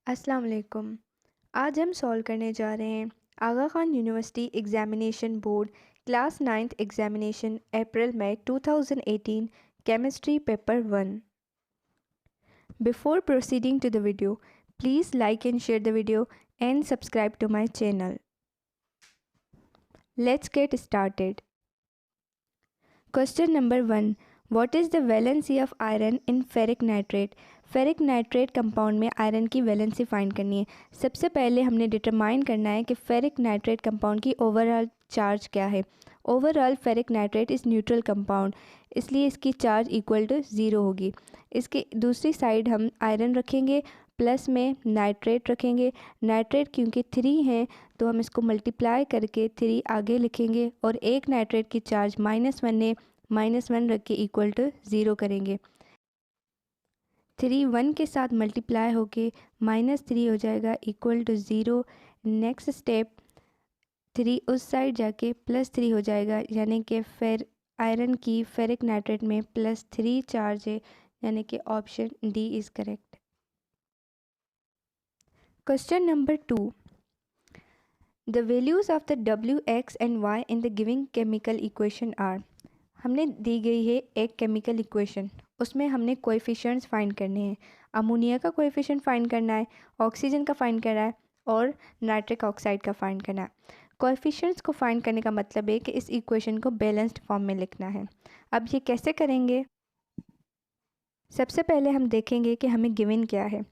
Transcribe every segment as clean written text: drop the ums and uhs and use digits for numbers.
अस्सलाम वालेकुम। आज हम सॉल्व करने जा रहे हैं Aga Khan university examination board class 9th examination April May 2018 chemistry paper 1। Before proceeding to the video, please like and share the video and subscribe to my channel. Let's get started. Question number 1, what is the valency of iron in ferric nitrate. Ferric nitrate compound में iron की valency find करनी है। सबसे पहले हमने determine करना है कि फेरिक नाइट्रेट कंपाउंड की ओवरऑल चार्ज क्या है। Overall ferric nitrate is neutral compound, इसलिए इसकी चार्ज इक्वल टू ज़ीरो होगी। इसकी दूसरी साइड हम आयरन रखेंगे, प्लस में नाइट्रेट रखेंगे। नाइट्रेट क्योंकि 3 है तो हम इसको मल्टीप्लाई करके 3 आगे लिखेंगे और एक नाइट्रेट की चार्ज -1 है, -1 रख के इक्वल टू ज़ीरो करेंगे। 3 1 के साथ मल्टीप्लाई होके -3 हो जाएगा equal to zero. Next step 3 उस साइड जाके +3 हो जाएगा, यानी कि फिर आयरन की फेरिक नाइट्रेट में +3 चार्ज है, यानी कि option D is correct. Question number 2, the values of the W, X and Y in the giving chemical equation are. हमने दी गई है एक केमिकल इक्वेशन, उसमें हमने कोएफिशिएंट्स फाइंड करने हैं। अमोनिया का कोएफिशिएंट फाइंड करना है, ऑक्सीजन का फाइंड करना है और नाइट्रिक ऑक्साइड का फाइंड करना है। कोएफिशिएंट्स को फाइंड करने का मतलब है कि इस इक्वेशन को बैलेंस्ड फॉर्म में लिखना है। अब ये कैसे करेंगे? सबसे पहले हम देखेंगे कि हमें गिवन क्या है।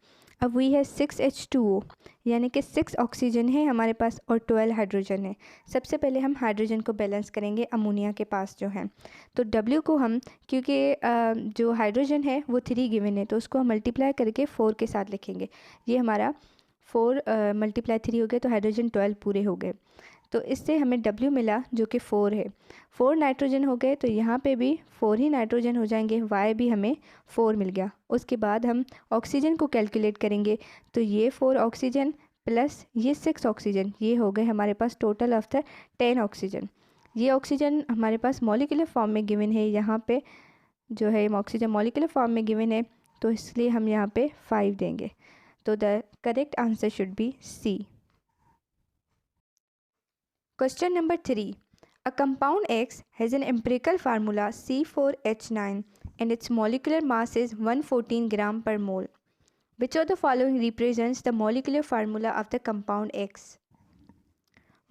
अब वी है 6H2O, यानी कि 6 ऑक्सीजन है हमारे पास और 12 हाइड्रोजन है। सबसे पहले हम हाइड्रोजन को बैलेंस करेंगे अमोनिया के पास जो है। तो W को हम, क्योंकि जो हाइड्रोजन है वो 3 गिवन है, तो उसको हम मल्टीप्लाई करके 4 के साथ लिखेंगे। ये हमारा 4 मल्टीप्लाई 3 हो गया, तो हाइड्रोजन 12 पूरे हो गए। तो इससे हमें W मिला जो कि 4 है। 4 नाइट्रोजन हो गए, तो यहाँ पे भी 4 ही नाइट्रोजन हो जाएंगे। Y भी हमें 4 मिल गया। उसके बाद हम ऑक्सीजन को कैलकुलेट करेंगे, तो ये 4 ऑक्सीजन प्लस ये 6 ऑक्सीजन, ये हो गए हमारे पास टोटल ऑफ द 10 ऑक्सीजन। ये ऑक्सीजन हमारे पास मॉलिक्यूलर फॉर्म में गिवन है, यहाँ पे जो है ऑक्सीजन मॉलिक्यूलर फॉर्म में गिवन है, तो इसलिए हम यहाँ पे 5 देंगे। तो the correct answer should be C। Question number 3. A compound X has an empirical formula C4H9 and its molecular mass is 114 gram per mole. Which of the following represents the molecular formula of the compound X?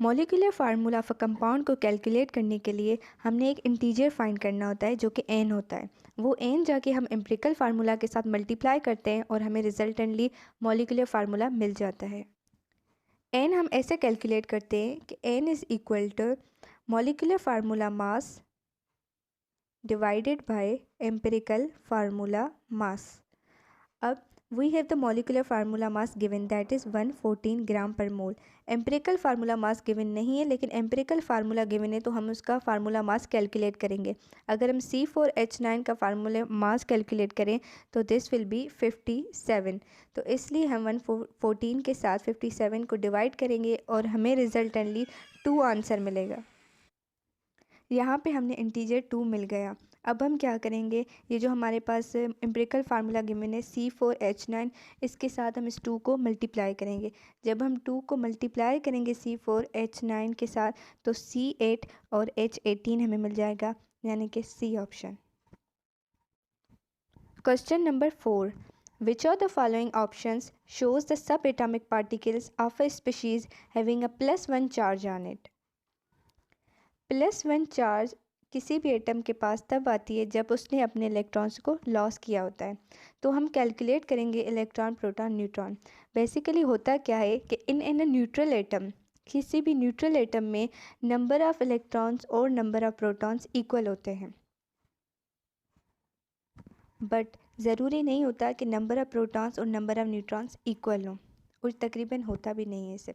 Molecular formula of a compound को calculate करने के लिए हमने एक integer find करना होता है जो कि n होता है। वो n जाके हम एम्पिरिकल फार्मूला के साथ मल्टीप्लाई करते हैं और हमें रिजल्टेंटली मॉलिक्यूलर फार्मूला मिल जाता है। n हम ऐसे कैलकुलेट करते हैं कि n is equal to molecular formula mass divided by empirical formula mass. अब we have the molecular formula mass given that is 114 gram per mole. Empirical formula mass given नहीं है, लेकिन एम्पिरिकल फार्मूला गिवन है, तो हम उसका formula mass calculate करेंगे। अगर हम C4H9 का फार्मूला मास कैलकुलेट करें तो दिस विल बी 57। तो इसलिए हम 114 के साथ 57 को डिवाइड करेंगे और हमें रिजल्टेंटली 2 आंसर मिलेगा। यहाँ पे हमने इंटीजर 2 मिल गया। अब हम क्या करेंगे, ये जो हमारे पास एम्पिरिकल फार्मूला गिवन है C4H9, इसके साथ हम इस 2 को मल्टीप्लाई करेंगे। जब हम 2 को मल्टीप्लाई करेंगे C4H9 के साथ तो C8 और H18 हमें मिल जाएगा, यानी कि C option. Question number 4. Which of the following options shows the subatomic particles of a species having a +1 charge on it? +1 charge किसी भी एटम के पास तब आती है जब उसने अपने इलेक्ट्रॉन्स को लॉस किया होता है। तो हम कैलकुलेट करेंगे इलेक्ट्रॉन प्रोटॉन न्यूट्रॉन। बेसिकली होता क्या है कि इन अ न्यूट्रल एटम, किसी भी न्यूट्रल एटम में नंबर ऑफ़ इलेक्ट्रॉन्स और नंबर ऑफ़ प्रोटॉन्स इक्वल होते हैं, बट ज़रूरी नहीं होता कि नंबर ऑफ़ प्रोटॉन्स और नंबर ऑफ़ न्यूट्रॉन्स इक्वल हों, और तकरीबन होता भी नहीं है इसे।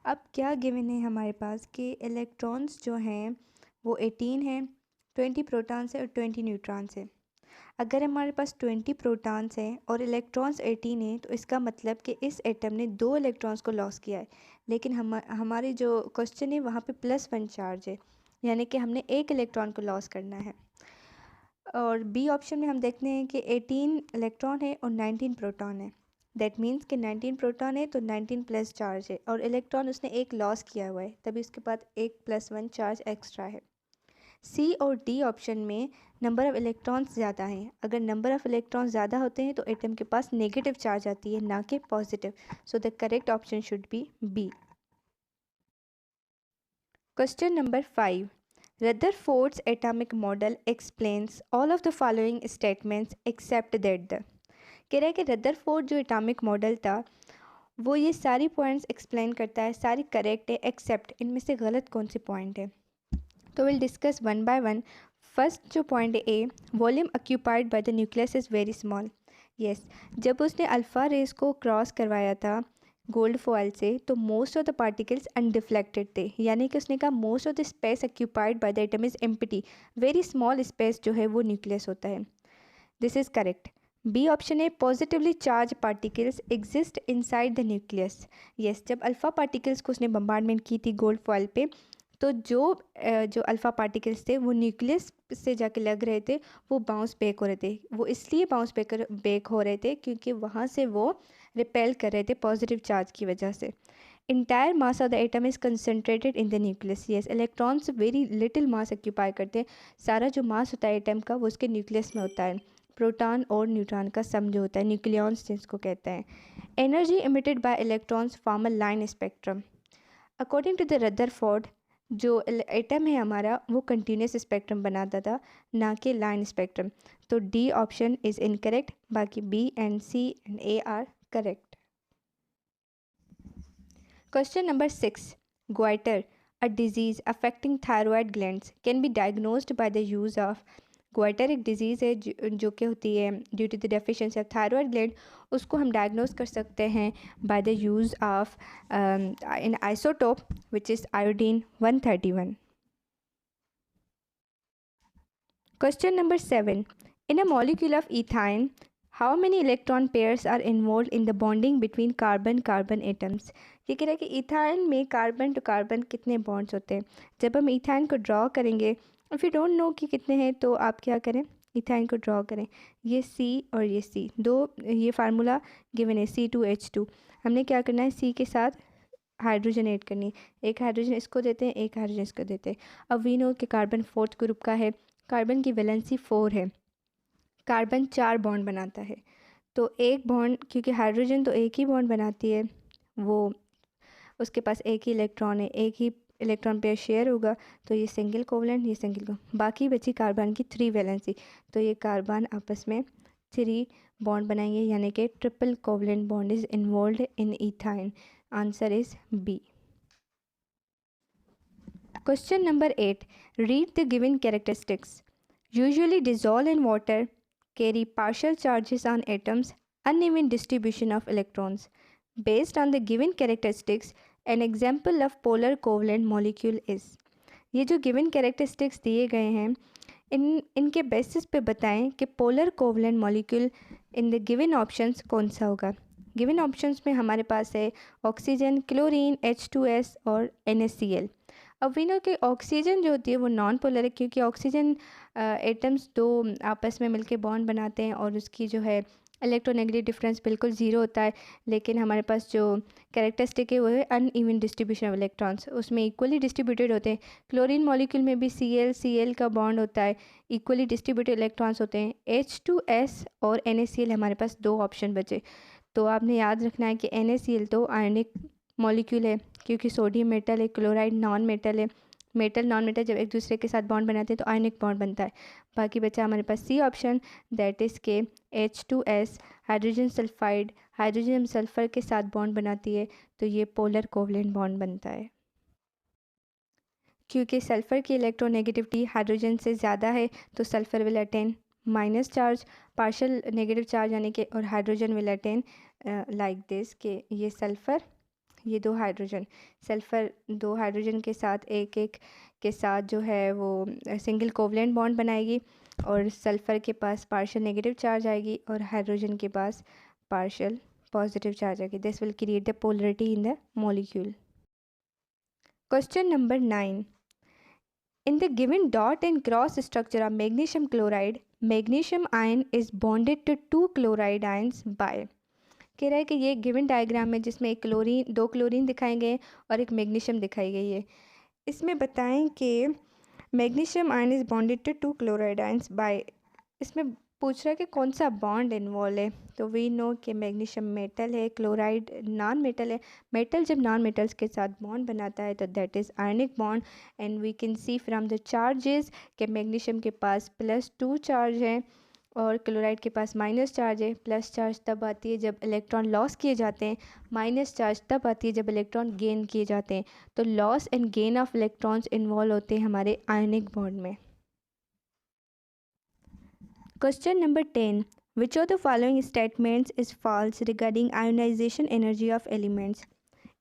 अब क्या गिवन है हमारे पास कि इलेक्ट्रॉन्स जो हैं वो 18 हैं, 20 प्रोटॉन्स है और 20 न्यूट्रॉन्स है। अगर हमारे पास 20 प्रोटॉन्स हैं और इलेक्ट्रॉन्स 18 हैं, तो इसका मतलब कि इस एटम ने 2 इलेक्ट्रॉन्स को लॉस किया है। लेकिन हमारी जो क्वेश्चन है वहाँ पे +1 चार्ज है, यानी कि हमने एक इलेक्ट्रॉन को लॉस करना है। और बी ऑप्शन में हम देखते हैं कि 18 इलेक्ट्रॉन है और 19 प्रोटॉन है। दैट मीन्स कि 19 प्रोटॉन है तो 19 प्लस चार्ज है, और इलेक्ट्रॉन उसने एक लॉस किया हुआ है, तभी उसके बाद एक +1 चार्ज एक्स्ट्रा है। सी और डी ऑप्शन में नंबर ऑफ़ इलेक्ट्रॉन्स ज़्यादा हैं। अगर नंबर ऑफ़ इलेक्ट्रॉन्स ज़्यादा होते हैं तो एटम के पास नेगेटिव चार्ज आती है, ना कि positive. So the correct option should be B. Question number 5, Rutherford's atomic model explains all of the following statements except that the, कह रहा है कि रदरफोर्ड जो एटॉमिक मॉडल था वो ये सारी पॉइंट्स एक्सप्लेन करता है, सारी करेक्ट है एक्सेप्ट इनमें से गलत कौन सी पॉइंट है। तो will discuss one by one. First जो पॉइंट है A, volume occupied by the nucleus is very small. Yes, जब उसने अल्फ़ा रेस को क्रॉस करवाया था गोल्ड फॉयल से तो most of the particles undeflected थे, यानी कि उसने कहा most of the space occupied by the atom is empty, very small space जो है वो न्यूक्लियस होता है। This is correct. B option है, positively charge particles exist inside the nucleus. Yes, जब अल्फ़ा पार्टिकल्स को उसने बम्बार्डमेंट की थी गोल्ड फॉयल पे तो जो अल्फ़ा पार्टिकल्स थे वो न्यूक्लियस से जाके लग रहे थे, वो बाउंस बैक हो रहे थे। वो इसलिए बाउंस बैक हो रहे थे क्योंकि वहाँ से वो रिपेल कर रहे थे पॉजिटिव चार्ज की वजह से। Entire mass of the atom is concentrated in the nucleus. Yes, electrons very little mass occupy करते हैं। सारा जो मास होता है एटम का वो उसके न्यूक्लियस में होता है। प्रोटॉन और न्यूट्रॉन का सम जो होता है, न्यूक्लियॉन्स जिसको कहते हैं। Energy emitted by electrons form a line spectrum. According to the Rutherford जो एटम है हमारा वो कंटिन्यूस स्पेक्ट्रम बनाता था, ना कि लाइन स्पेक्ट्रम। तो डी ऑप्शन इज़ इनकरेक्ट, बाकी B and C and A are correct. Question number 6, goiter, a disease affecting thyroid glands, can be diagnosed by the use of। goiter एक disease है जो कि होती है due to the deficiency of thyroid gland. उसको हम diagnose कर सकते हैं by the use of in isotope which is iodine 131। Question number 7. In a molecule of ethane, how many electron pairs are involved in the bonding between carbon atoms? ये कह रहा है कि इथाइन में कार्बन टू कार्बन कितने bonds होते हैं। जब हम इथाइन को ड्रॉ करेंगे, इफ़ यू डोंट नो कि कितने हैं तो आप क्या करें, इथाइन को ड्रॉ करें। ये सी और ये सी दो, ये फार्मूला गिवन है C2H2। हमने क्या करना है, सी के साथ हाइड्रोजन ऐड करनी है। एक हाइड्रोजन इसको देते हैं, एक हाइड्रोजन इसको देते हैं। अब वी नो कि कार्बन फोर्थ ग्रुप का है, कार्बन की वैलेंसी 4 है, कार्बन 4 बॉन्ड बनाता है। तो एक बॉन्ड, क्योंकि हाइड्रोजन तो एक ही बॉन्ड बनाती है, वो उसके पास एक ही इलेक्ट्रॉन है, एक ही इलेक्ट्रॉन पेयर शेयर होगा, तो ये सिंगल कोवलेंट, ये सिंगल को, बाकी बची कार्बन की 3 वैलेंसी, तो ये कार्बन आपस में 3 बॉन्ड बनाएंगे, यानी कि triple covalent bond is involve in ethyne. Answer is B. Question number 8. Read the given characteristics. Usually dissolve in water, carry partial charges on atoms, uneven distribution of electrons. Based on the given characteristics, an example of polar covalent molecule is। ये जो given characteristics दिए गए हैं इनके basis पे बताएं कि polar covalent molecule in the given options कौन सा होगा। गिवन ऑप्शंस में हमारे पास है ऑक्सीजन, क्लोरीन, H2S और NaCl। अब वी नो कि ऑक्सीजन जो होती है वो नॉन पोलर है, क्योंकि ऑक्सीजन एटम्स दो आपस में मिलके बॉन्ड बनाते हैं और उसकी जो है इलेक्ट्रोनेगेटिव डिफरेंस बिल्कुल ज़ीरो होता है। लेकिन हमारे पास जो कैरेक्टरिस्टिक है वो है अनइवन डिस्ट्रीब्यूशन ऑफ इलेक्ट्रॉन्स, उसमें इक्वली डिस्ट्रीब्यूटेड होते हैं। क्लोरीन मॉलिक्यूल में भी Cl का बॉन्ड होता है, इक्वली डिस्ट्रीब्यूटेड इलेक्ट्रॉन्स होते हैं। H2S और NaCl हमारे पास 2 ऑप्शन बचे, तो आपने याद रखना है कि NaCl तो आयनिक मॉलिक्यूल है, क्योंकि सोडियम मेटल है, क्लोराइड नॉन मेटल है। मेटल नॉन मेटल जब एक दूसरे के साथ बॉन्ड बनाते हैं तो आयनिक बॉन्ड बनता है। बाकी बचा हमारे पास सी ऑप्शन, दैट इज़ के H2S hydrogen sulphide, hydrogen sulphur के साथ बॉन्ड बनाती है, तो ये पोलर कोवलेंट बॉन्ड बनता है। क्योंकि सल्फ़र की इलेक्ट्रोनेगेटिविटी हाइड्रोजन से ज़्यादा है तो sulphur will attain minus charge, partial negative charge यानी कि, और hydrogen will attain like this कि ये सल्फ़र, ये 2 हाइड्रोजन, सल्फ़र 2 हाइड्रोजन के साथ एक एक के साथ जो है वो सिंगल कोवलेंट बॉन्ड बनाएगी, और सल्फ़र के पास पार्शियल नेगेटिव चार्ज आएगी और हाइड्रोजन के पास पार्शियल पॉजिटिव चार्ज आएगी। This will create the polarity in the molecule. Question number 9. In the given dot and cross structure of magnesium chloride, magnesium ion is bonded to 2 chloride ions by। कह रहा है कि ये given diagram है जिसमें एक chlorine, 2 chlorine दिखाए गए और एक मैग्नीशियम दिखाई गई है। इसमें बताएं कि magnesium ion is bonded to 2 chloride ions by, इसमें पूछ रहा है कि कौन सा बॉन्ड इन्वॉल्व है। तो वी नो कि मैग्नीशियम मेटल है, क्लोराइड नॉन मेटल है। मेटल जब नॉन मेटल्स के साथ बॉन्ड बनाता है तो that is ionic bond. And we can see from the charges कि मैग्नीशियम के पास +2 चार्ज है और क्लोराइड के पास माइनस चार्ज है। प्लस चार्ज तब आती है जब इलेक्ट्रॉन लॉस किए जाते हैं, माइनस चार्ज तब आती है जब इलेक्ट्रॉन गेन किए जाते हैं। तो loss and gain of electrons involve होते हैं हमारे आयनिक बॉन्ड में। Question number 10. Which of the following statements is false regarding ionization energy of elements?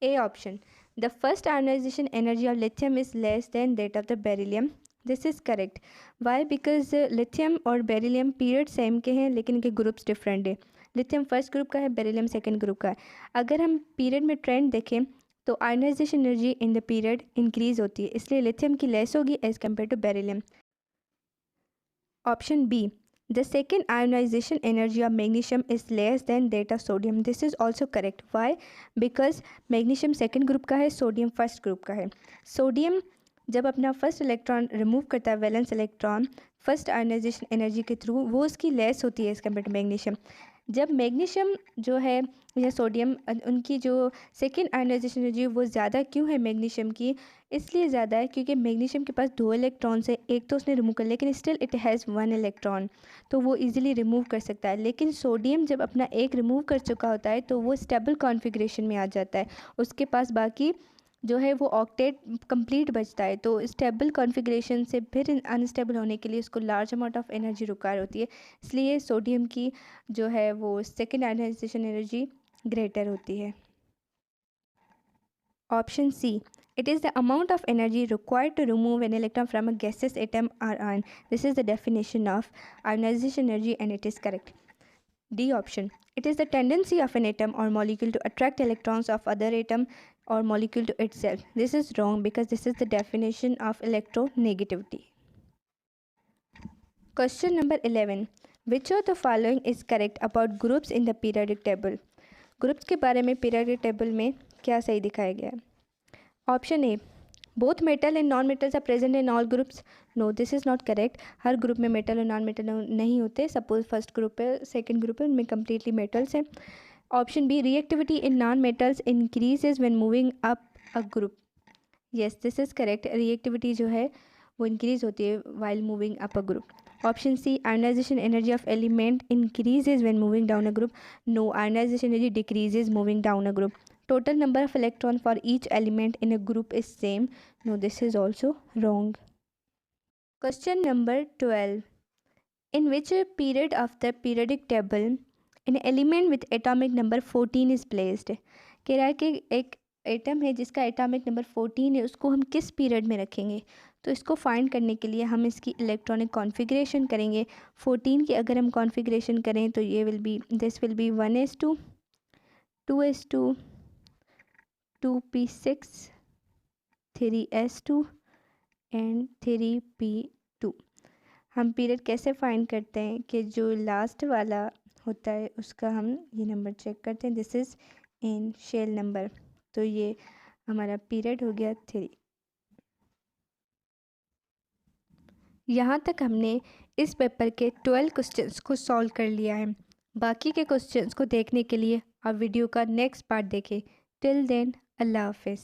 A option. The first ionization energy of lithium is less than that of the beryllium. This is correct. Why? Because lithium और beryllium period same के हैं लेकिन इनके groups different है। Lithium first group का है, beryllium second group का है। अगर हम पीरियड में ट्रेंड देखें तो ionisation energy in the period increase होती है, इसलिए लिथियम की लेस होगी as compare to beryllium. Option B. The second ionization energy of magnesium is less than that of sodium. This is also correct. Why? Because magnesium second group का है, sodium first group का है। sodium जब अपना first electron remove करता है, valence electron first ionisation energy के through, वो उसकी लेस होती है एज कम्पेयर टू मैग्नीशियम। जब मैग्नीशियम जो है या सोडियम, उनकी जो सेकेंड आयनाइजेशन एनर्जी वो ज़्यादा क्यों है मैग्नीशियम की? इसलिए ज़्यादा है क्योंकि मैग्नीशियम के पास 2 इलेक्ट्रॉन्स है, एक तो उसने रिमूव कर, लेकिन स्टिल इट हैज़ 1 इलेक्ट्रॉन, तो वो इजीली रिमूव कर सकता है। लेकिन सोडियम जब अपना एक रिमूव कर चुका होता है तो वो स्टेबल कॉन्फ़िगरेशन में आ जाता है, उसके पास बाकी जो है वो ऑक्टेट कंप्लीट बचता है। तो स्टेबल कॉन्फ़िगरेशन से फिर अनस्टेबल होने के लिए उसको large amount of energy require होती है, इसलिए सोडियम की जो है वो सेकेंड आयनाइजेशन एनर्जी ग्रेटर होती है। Option C. It is the amount of energy required to remove an electron from a gaseous atom or ion. This is the definition of ionization energy and it is correct. D option. It is the tendency of an atom or molecule to attract electrons of other atom or molecule to itself. This is wrong because this is the definition of electronegativity. Question number 11. Which of the following is correct about groups in the periodic table? Groups के बारे में periodic table में क्या सही दिखाया गया है? Option A. Both metal and non metals are present in all groups. No, this is not correct. हर ग्रुप में मेटल और नॉन मेटल नहीं होते. सपोज फर्स्ट ग्रुप है, सेकंड ग्रुप है, उनमें कम्प्लीटली मेटल्स हैं. Option B. Reactivity in non metals increases when moving up a group. Yes, this is correct. Reactivity जो है वो इंक्रीज होती है while moving up a group. Option C. Ionisation energy of element increases when moving down a group. No, ionisation energy decreases moving down a group. Total number of electron for each element in a group is same. No, this is also wrong. Question number 12. In which period of the periodic table an element with atomic number 14 is placed? कह रहा है कि एक atom है जिसका atomic number 14 है, उसको हम किस पीरियड में रखेंगे? तो इसको फाइंड करने के लिए हम इसकी इलेक्ट्रॉनिक कॉन्फ़िगरेशन करेंगे। 14 की अगर हम कॉन्फ़िगरेशन करें तो ये will be, this will be 1s2, 2s2, 2p6, 3s2 and 3p2। हम पीरियड कैसे फाइंड करते हैं कि जो लास्ट वाला होता है उसका हम ये नंबर चेक करते हैं, this is in shell number. तो ये हमारा पीरियड हो गया 3। यहाँ तक हमने इस पेपर के 12 क्वेश्चंस को सॉल्व कर लिया है। बाकी के क्वेश्चंस को देखने के लिए आप वीडियो का नेक्स्ट पार्ट देखें। टिल देन, अल्लाह हाफिज़।